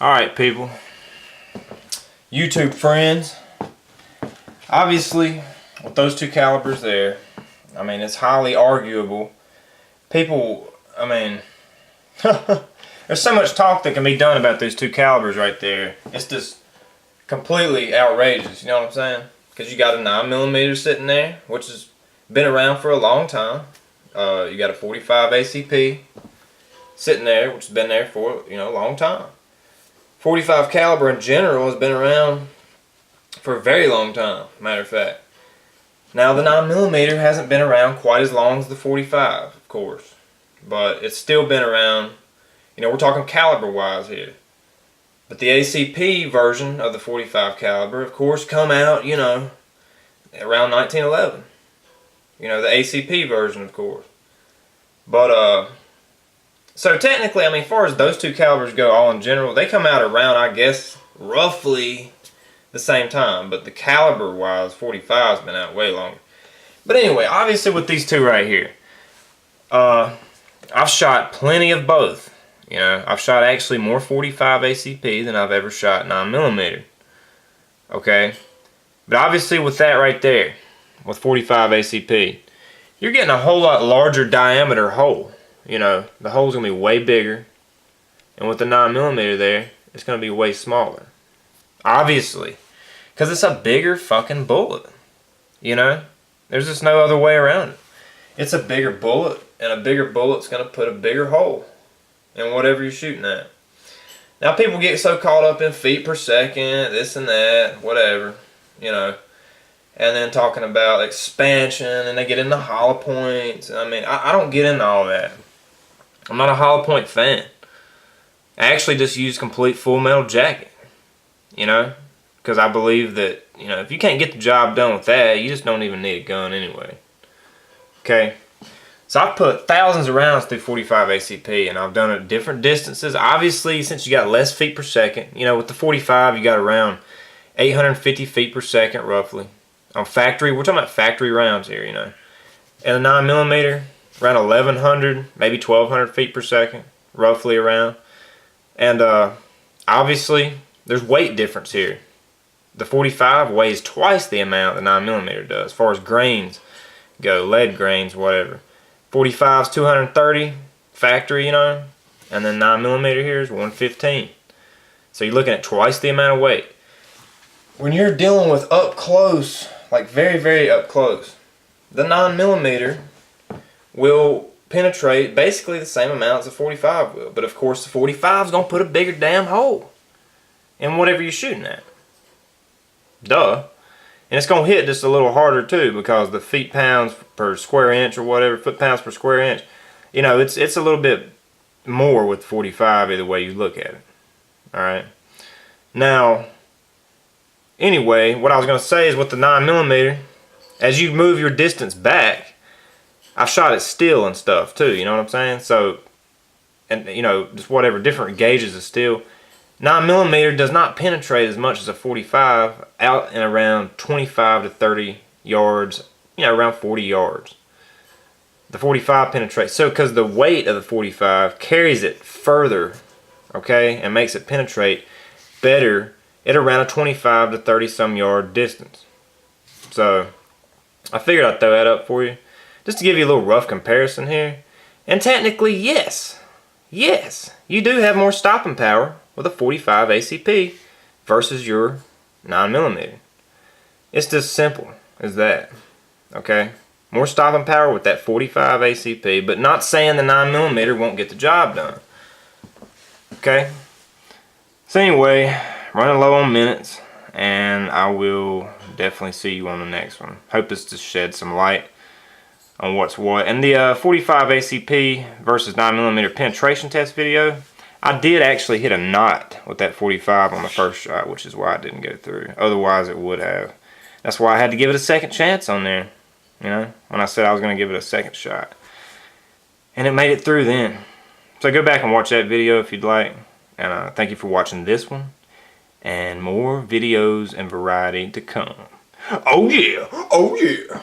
Alright people, YouTube friends, obviously with those two calibers there, I mean it's highly arguable. People, I mean, there's so much talk that can be done about those two calibers right there. It's just completely outrageous, you know what I'm saying? Because you got a 9mm sitting there, which has been around for a long time. You got a 45 ACP sitting there, which has been there for, a long time. 45 caliber in general has been around for a very long time, matter of fact. Now the 9mm hasn't been around quite as long as the 45, of course, but it's still been around. We're talking caliber wise here. But the ACP version of the 45 caliber, of course, come out, around 1911. The ACP version, of course. But so technically, as far as those two calibers go, all in general, they come out around, I guess, roughly the same time. But the caliber-wise, 45's been out way longer. But anyway, obviously with these two right here, I've shot plenty of both. I've shot actually more 45 ACP than I've ever shot 9mm. Okay? But obviously with that right there, with 45 ACP, you're getting a whole lot larger diameter hole. The hole's going to be way bigger. And with the 9mm there, it's going to be way smaller. Obviously. Because it's a bigger fucking bullet. There's just no other way around it. It's a bigger bullet, and a bigger bullet's going to put a bigger hole in whatever you're shooting at. Now people get so caught up in feet per second, this and that, whatever, and then talking about expansion, and they get into hollow points. I don't get into all that. I'm not a hollow point fan. I actually just use complete full metal jacket, because I believe that, if you can't get the job done with that, you just don't even need a gun anyway. Okay? So I've put thousands of rounds through 45 ACP, and I've done it at different distances. Obviously, since you got less feet per second, with the 45, you got around 850 feet per second, roughly. On factory, we're talking about factory rounds here, And a 9mm, around 1100, maybe 1200 feet per second, roughly around. And obviously, there's weight difference here. The 45 weighs twice the amount the 9mm does, as far as grains go, lead grains, whatever. 45's 230 factory, and then 9mm here is 115. So you're looking at twice the amount of weight. When you're dealing with up close, like very, very up close, the 9mm will penetrate basically the same amount as the 45 will. But of course the 45 is going to put a bigger damn hole in whatever you're shooting at. Duh. And it's going to hit just a little harder too, because the feet pounds per square inch or whatever, foot pounds per square inch, it's a little bit more with 45 either way you look at it. Alright. Now, anyway, what I was going to say is with the 9mm, as you move your distance back, I've shot it steel and stuff too, you know what I'm saying? So, and just whatever, different gauges of steel. 9mm does not penetrate as much as a 45 out and around 25 to 30 yards, around 40 yards. The 45 penetrates, so because the weight of the 45 carries it further, okay, and makes it penetrate better at around a 25 to 30 some yard distance. So I figured I'd throw that up for you, just to give you a little rough comparison here. And technically, yes, you do have more stopping power with a 45 ACP versus your 9mm. It's just simple as that, okay? More stopping power with that 45 ACP, but not saying the 9mm won't get the job done, okay? So anyway, running low on minutes, and I will definitely see you on the next one. Hope this just shed some light on what's what. And the 45 ACP versus 9mm penetration test video, I did actually hit a knot with that 45 on the first shot, which is why it didn't go through. Otherwise it would have. That's why I had to give it a second chance on there, when I said I was going to give it a second shot. And it made it through then. So go back and watch that video if you'd like. And thank you for watching this one. And more videos and variety to come. Oh yeah! Oh yeah!